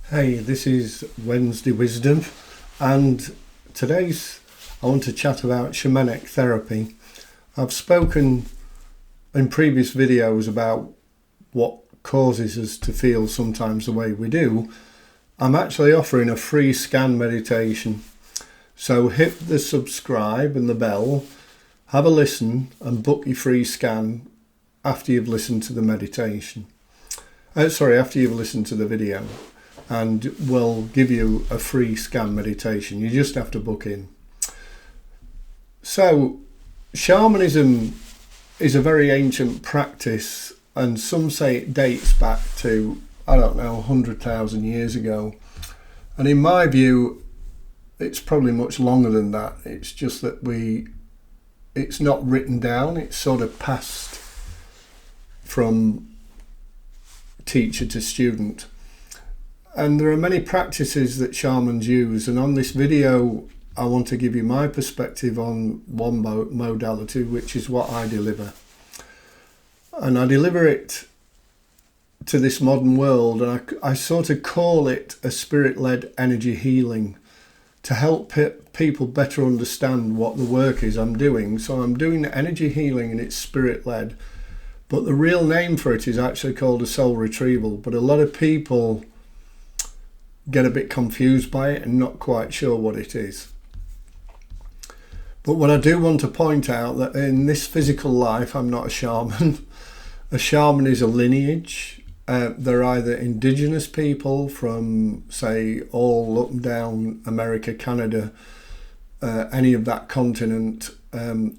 Hey, this is Wednesday Wisdom, and I want to chat about shamanic therapy. I've spoken in previous videos about what causes us to feel sometimes the way we do. I'm actually offering a free scan meditation, so hit the subscribe and the bell, have a listen and book your free scan after you've listened to the meditation. After you've listened to the video. And we'll give you a free scan meditation. You just have to book in. So, shamanism is a very ancient practice, and some say it dates back to, 100,000 years ago. And in my view, it's probably much longer than that. It's just that it's not written down, it's sort of passed from teacher to student. And there are many practices that shamans use, and on this video I want to give you my perspective on one modality, which is what I deliver. And I deliver it to this modern world, and I sort of call it a spirit-led energy healing to help people better understand what the work is I'm doing. So I'm doing energy healing and it's spirit-led, but the real name for it is actually called a soul retrieval. But a lot of people get a bit confused by it and not quite sure what it is. But what I do want to point out that in this physical life, I'm not a shaman. A shaman is a lineage. They're either indigenous people from, say, all up and down America, Canada, any of that continent,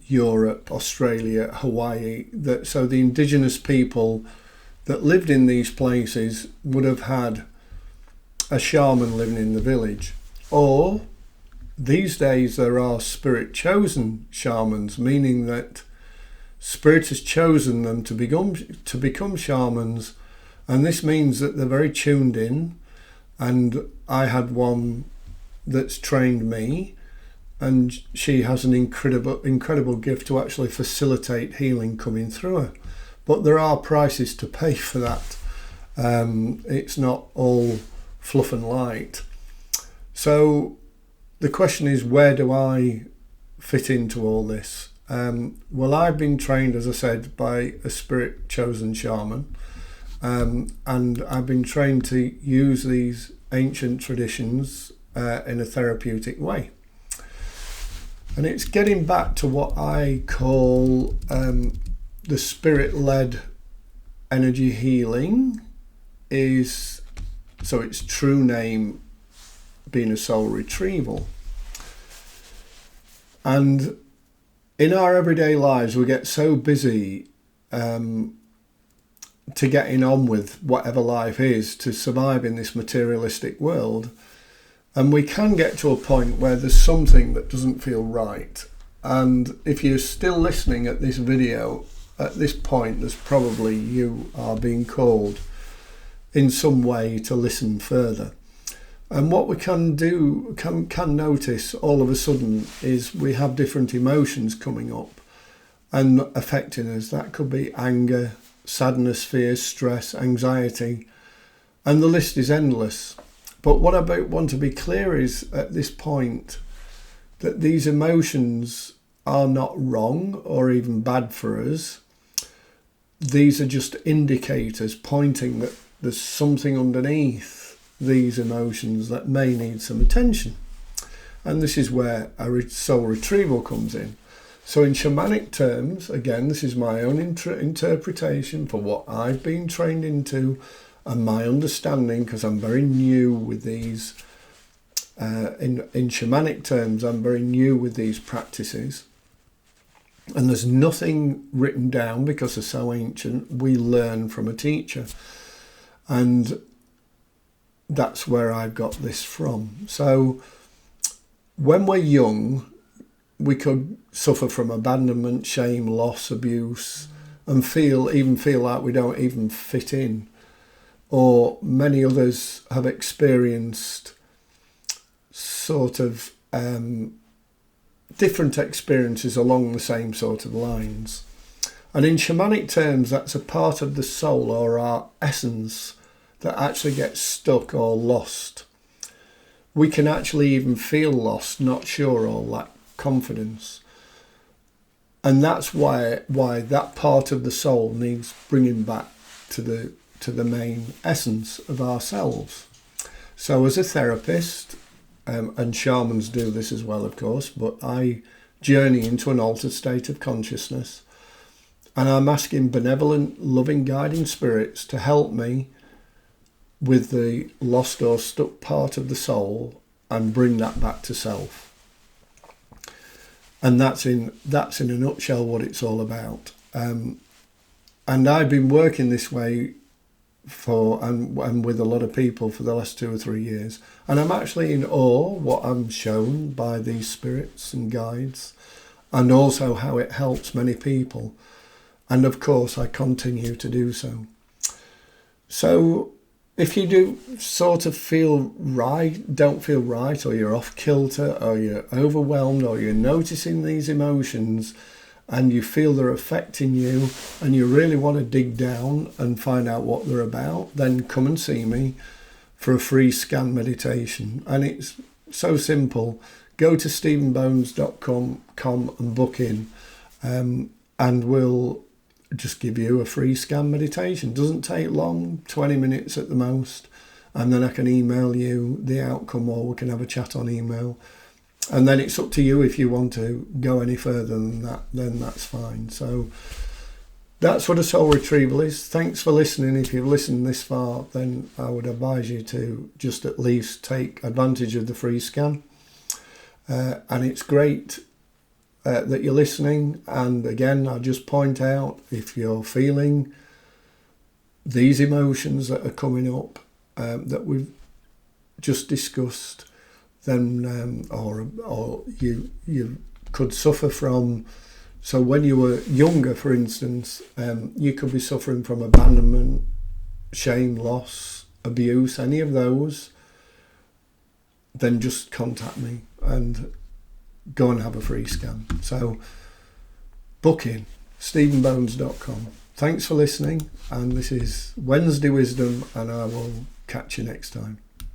Europe, Australia, Hawaii. So the indigenous people that lived in these places would have had a shaman living in the village. Or these days there are spirit chosen shamans, meaning that spirit has chosen them to become shamans, and this means that they're very tuned in. And I had one that's trained me, and she has an incredible gift to actually facilitate healing coming through her. But there are prices to pay for that. It's not all fluff and light. So the question is, where do I fit into all this? Well, I've been trained, as I said, by a spirit chosen shaman, and I've been trained to use these ancient traditions in a therapeutic way. And it's getting back to what I call the spirit-led energy healing. So its true name being a soul retrieval. And in our everyday lives, we get so busy to getting on with whatever life is, to survive in this materialistic world. And we can get to a point where there's something that doesn't feel right. And if you're still listening at this video, at this point, there's probably you are being called in some way to listen further. And what we can notice all of a sudden is we have different emotions coming up and affecting us. That could be anger, sadness, fear, stress, anxiety, and the list is endless. But what I want to be clear is at this point that these emotions are not wrong or even bad for us. These are just indicators pointing that there's something underneath these emotions that may need some attention. And this is where a soul retrieval comes in. So in shamanic terms, again, this is my own interpretation for what I've been trained into and my understanding, because I'm very new with these, in shamanic terms, I'm very new with these practices. And there's nothing written down because they're so ancient. We learn from a teacher. And that's where I've got this from. So when we're young, we could suffer from abandonment, shame, loss, abuse, and feel like we don't even fit in. Or many others have experienced sort of different experiences along the same sort of lines. And in shamanic terms, that's a part of the soul or our essence that actually get stuck or lost. We can actually even feel lost, not sure, or lack confidence. And that's why that part of the soul needs bringing back to the main essence of ourselves. So as a therapist, and shamans do this as well, of course, but I journey into an altered state of consciousness, and I'm asking benevolent, loving, guiding spirits to help me with the lost or stuck part of the soul and bring that back to self. And that's in a nutshell what it's all about. And I've been working this way and with a lot of people for the last 2 or 3 years, and I'm actually in awe what I'm shown by these spirits and guides, and also how it helps many people. And of course I continue to do so. So if you do sort of don't feel right, or you're off kilter, or you're overwhelmed, or you're noticing these emotions and you feel they're affecting you, and you really want to dig down and find out what they're about, then come and see me for a free scan meditation. And it's so simple. Go to stephenbones.com and book in, and we'll just give you a free scan meditation. Doesn't take long, 20 minutes at the most, and then I can email you the outcome, or we can have a chat on email. And then it's up to you if you want to go any further than that, then that's fine. So that's what a soul retrieval is. Thanks for listening. If you've listened this far, then I would advise you to just at least take advantage of the free scan. And it's great that you're listening. And again, I'll just point out, if you're feeling these emotions that are coming up that we've just discussed, then or you could suffer from, so when you were younger, for instance, you could be suffering from abandonment, shame, loss, abuse, any of those, then just contact me and go and have a free scan. So book in, stephenbones.com. Thanks for listening, and this is Wednesday Wisdom, and I will catch you next time.